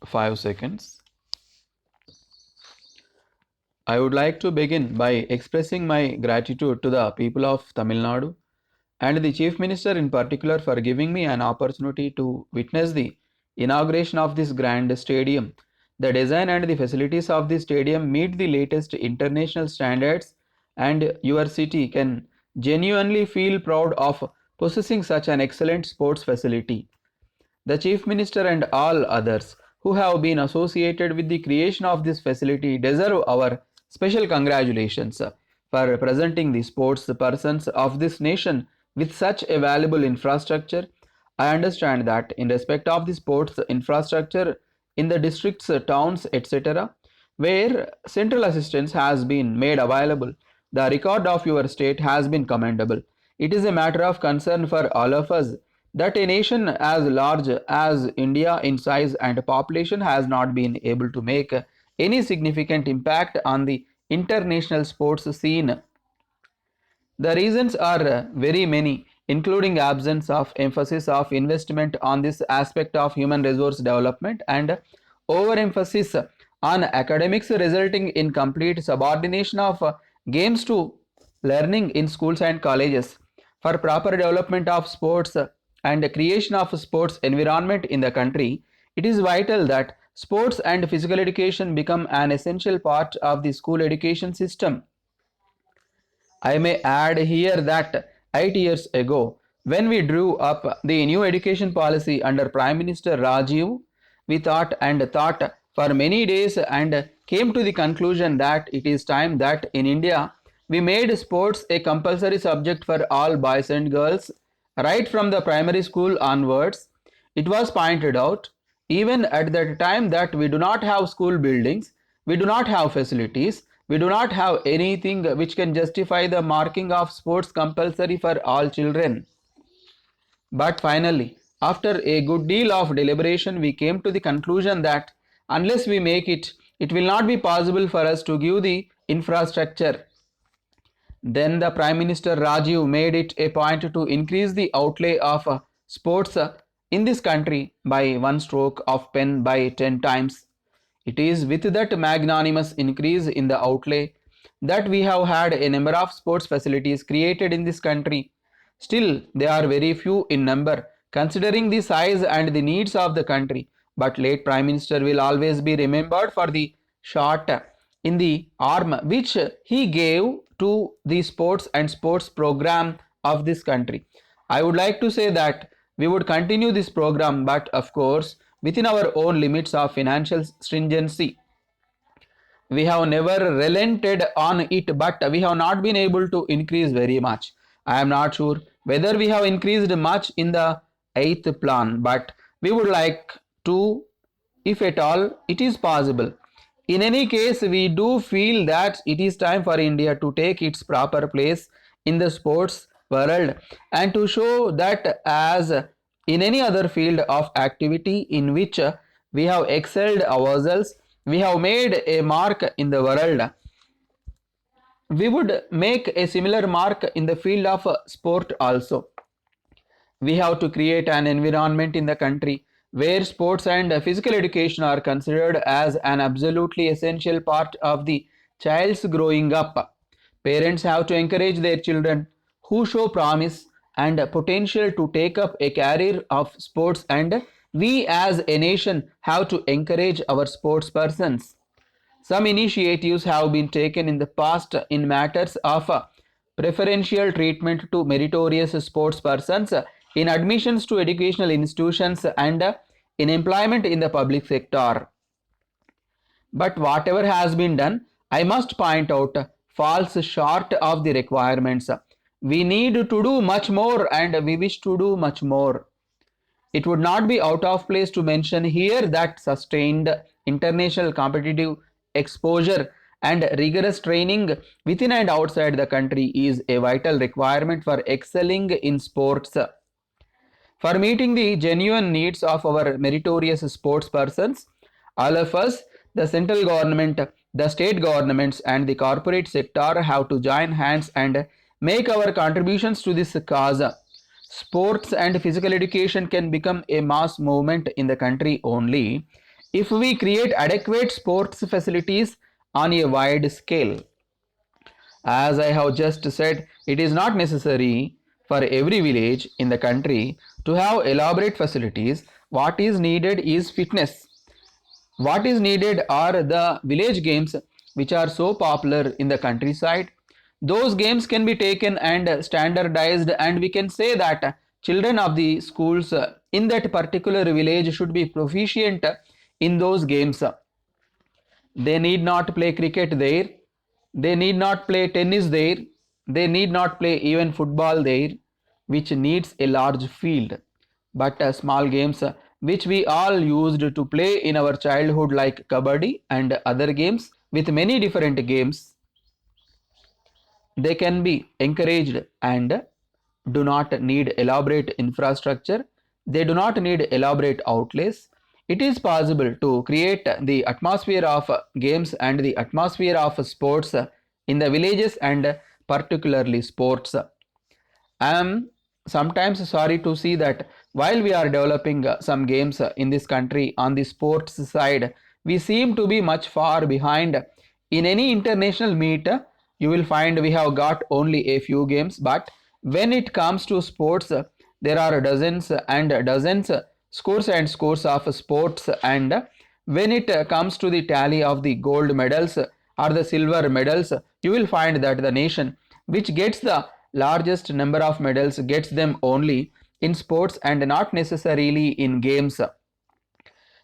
5 seconds. I would like to begin by expressing my gratitude to the people of Tamil Nadu and the Chief Minister in particular for giving me an opportunity to witness the inauguration of this grand stadium. The design and the facilities of the stadium meet the latest international standards, and your city can genuinely feel proud of possessing such an excellent sports facility. The Chief Minister and all others who have been associated with the creation of this facility deserve our special congratulations for presenting the sports persons of this nation with such a valuable infrastructure. I understand that in respect of the sports infrastructure in the districts, towns, etc., where central assistance has been made available, the record of your state has been commendable. It is a matter of concern for all of us that a nation as large as India in size and population has not been able to make any significant impact on the international sports scene. The reasons are very many, including absence of emphasis of investment on this aspect of human resource development and overemphasis on academics, resulting in complete subordination of games to learning in schools and colleges. For proper development of sports and creation of sports environment in the country, it is vital that sports and physical education become an essential part of the school education system. I may add here that 8 years ago, when we drew up the new education policy under Prime Minister Rajiv, we thought and thought for many days and came to the conclusion that it is time that in India we made sports a compulsory subject for all boys and girls right from the primary school onwards. It was pointed out even at that time that we do not have school buildings, we do not have facilities, we do not have anything which can justify the marking of sports compulsory for all children. But finally, after a good deal of deliberation, we came to the conclusion that unless we make it, it will not be possible for us to give the infrastructure. Then the Prime Minister Rajiv made it a point to increase the outlay of sports in this country by one stroke of pen by 10 times. It is with that magnanimous increase in the outlay that we have had a number of sports facilities created in this country. Still, they are very few in number considering the size and the needs of the country. But late Prime Minister will always be remembered for the shot in the arm which he gave to the sports and sports program of this country. I would like to say that we would continue this program, but of course within our own limits of financial stringency. We have never relented on it, but we have not been able to increase very much. I am not sure whether we have increased much in the eighth plan, but we would like to, if at all it is possible. In any case, we do feel that it is time for India to take its proper place in the sports world and to show that as in any other field of activity in which we have excelled ourselves, we have made a mark in the world, we would make a similar mark in the field of sport also. We have to create an environment in the country where sports and physical education are considered as an absolutely essential part of the child's growing up. Parents have to encourage their children who show promise and potential to take up a career of sports, and we as a nation have to encourage our sports persons. Some initiatives have been taken in the past in matters of preferential treatment to meritorious sports persons in admissions to educational institutions and in employment in the public sector. But whatever has been done, I must point out, falls short of the requirements. We need to do much more and we wish to do much more. It would not be out of place to mention here that sustained international competitive exposure and rigorous training within and outside the country is a vital requirement for excelling in sports. For meeting the genuine needs of our meritorious sports persons, all of us, the central government, the state governments, and the corporate sector have to join hands and make our contributions to this cause. Sports and physical education can become a mass movement in the country only if we create adequate sports facilities on a wide scale. As I have just said, it is not necessary for every village in the country to have elaborate facilities. What is needed is fitness. What is needed are the village games which are so popular in the countryside. Those games can be taken and standardized, and we can say that children of the schools in that particular village should be proficient in those games. They need not play cricket there. They need not play tennis there. They need not play even football there, which needs a large field. But small games which we all used to play in our childhood, like kabaddi and other games, with many different games, they can be encouraged and do not need elaborate infrastructure. They do not need elaborate outlays. It is possible to create the atmosphere of games and the atmosphere of sports in the villages, and particularly sports. I am sometimes sorry to see that while we are developing some games in this country on the sports side, we seem to be much far behind. In any international meet, you will find we have got only a few games, but when it comes to sports, there are dozens and dozens, scores and scores of sports, and when it comes to the tally of the gold medals or the silver medals, you will find that the nation which gets the largest number of medals gets them only in sports and not necessarily in games.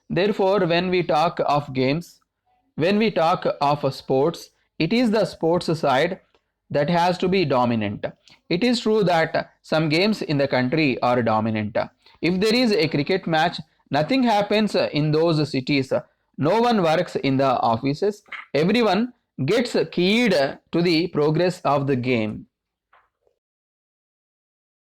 Therefore, when we talk of games, when we talk of sports, it is the sports side that has to be dominant. It is true that some games in the country are dominant. If there is a cricket match, nothing happens in those cities. No one works in the offices. Everyone gets keyed to the progress of the game.